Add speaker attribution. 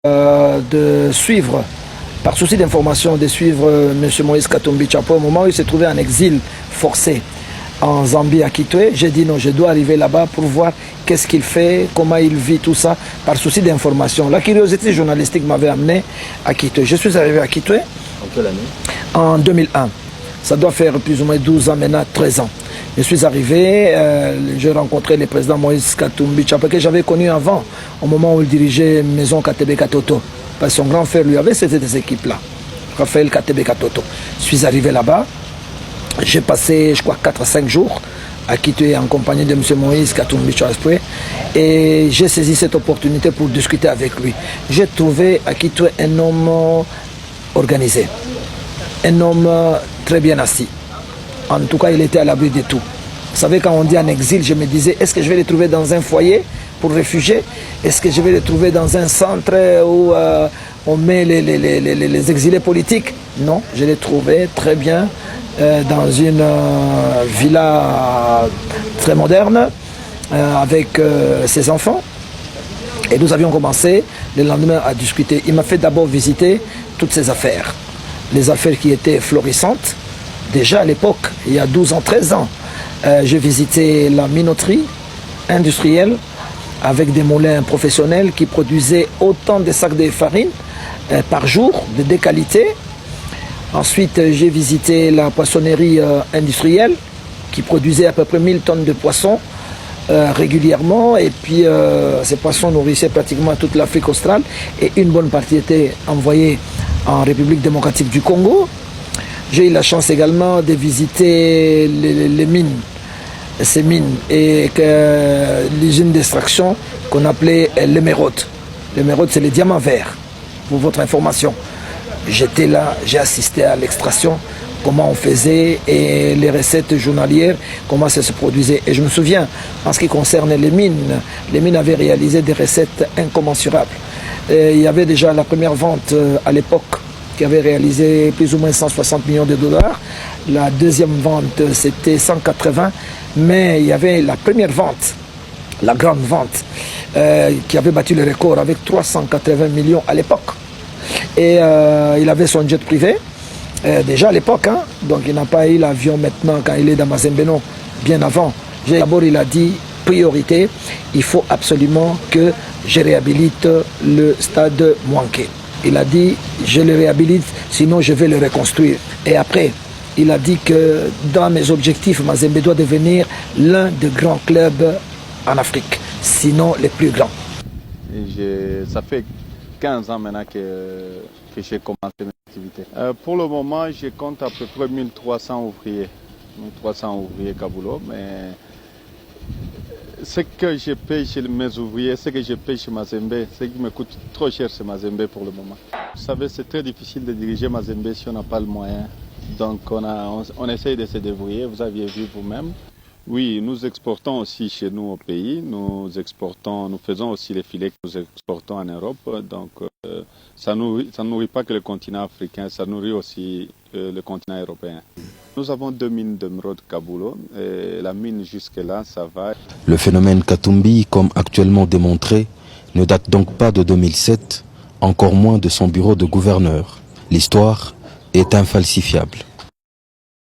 Speaker 1: de suivre, par souci d'information, de suivre M. Moïse Katumbi Tshapwe au moment où il s'est trouvé en exil forcé en Zambie à Kitwe. J'ai dit non, je dois arriver là-bas pour voir qu'est-ce qu'il fait, comment il vit, tout ça, par souci d'information. La curiosité journalistique m'avait amené à Kitwe. Je suis arrivé à Kitwe.
Speaker 2: En quelle année?
Speaker 1: En 2001. Ça doit faire plus ou moins 12 ans, maintenant 13 ans. Je suis arrivé, j'ai rencontré le président Moïse Katumbi Tshapwe que j'avais connu avant, au moment où il dirigeait Maison Katebe Katoto. Parce que son grand frère lui avait c'était des équipes-là, Raphaël Katebe Katoto. Je suis arrivé là-bas, j'ai passé, je crois, 4 à 5 jours à Kitwe en compagnie de M. Moïse Katumbi Tshapwe et j'ai saisi cette opportunité pour discuter avec lui. J'ai trouvé à Kitwe un homme organisé, un homme très bien assis. En tout cas, il était à l'abri de tout. Vous savez, quand on dit en exil, je me disais, est-ce que je vais le trouver dans un foyer pour réfugiés? Est-ce que je vais le trouver dans un centre où on met les exilés politiques? Non, je l'ai trouvé très bien dans une villa très moderne avec ses enfants. Et nous avions commencé le lendemain à discuter. Il m'a fait d'abord visiter toutes ses affaires. Les affaires qui étaient florissantes. Déjà à l'époque, il y a 12 ans, 13 ans, j'ai visité la minoterie industrielle avec des moulins professionnels qui produisaient autant de sacs de farine par jour, de qualité. Ensuite, j'ai visité la poissonnerie industrielle qui produisait à peu près 1000 tonnes de poissons régulièrement. Et puis, ces poissons nourrissaient pratiquement toute l'Afrique australe et une bonne partie était envoyée en République démocratique du Congo. J'ai eu la chance également de visiter les mines, ces mines, et l'usine d'extraction qu'on appelait l'émeraude. L'émeraude, c'est les diamants verts, pour votre information. J'étais là, j'ai assisté à l'extraction, comment on faisait, et les recettes journalières, comment ça se produisait. Et je me souviens, en ce qui concerne les mines avaient réalisé des recettes incommensurables. Et il y avait déjà la première vente à l'époque, qui avait réalisé plus ou moins 160 millions de dollars. La deuxième vente, c'était 180. Mais il y avait la première vente, la grande vente, qui avait battu le record avec 380 millions à l'époque. Et il avait son jet privé, déjà à l'époque. Hein, donc il n'a pas eu l'avion maintenant quand il est dans Mazembe, non, bien avant. D'abord, il a dit, priorité, il faut absolument que je réhabilite le stade Mwanké. Il a dit, je le réhabilite, sinon je vais le reconstruire. Et après, il a dit que dans mes objectifs, Mazembe doit devenir l'un des grands clubs en Afrique, sinon les plus grands.
Speaker 3: Ça fait 15 ans maintenant que j'ai commencé mes activités. Pour le moment, je compte à peu près 1300 ouvriers. 1300 ouvriers Kabulo, mais ce que je paye chez mes ouvriers, ce que je paye chez Mazembe, ce qui me coûte trop cher chez Mazembe pour le moment. Vous savez, c'est très difficile de diriger Mazembe si on n'a pas le moyen. Donc on essaye de se débrouiller, vous aviez vu vous-même. Oui, nous exportons aussi chez nous au pays, nous faisons aussi les filets que nous exportons en Europe. Donc ça ne nourrit pas que le continent africain, ça nourrit aussi le continent européen. Nous avons 2 mines d'émeraude Kabulo et la mine jusque-là, ça va.
Speaker 4: Le phénomène Katumbi, comme actuellement démontré, ne date donc pas de 2007, encore moins de son bureau de gouverneur. L'histoire est infalsifiable.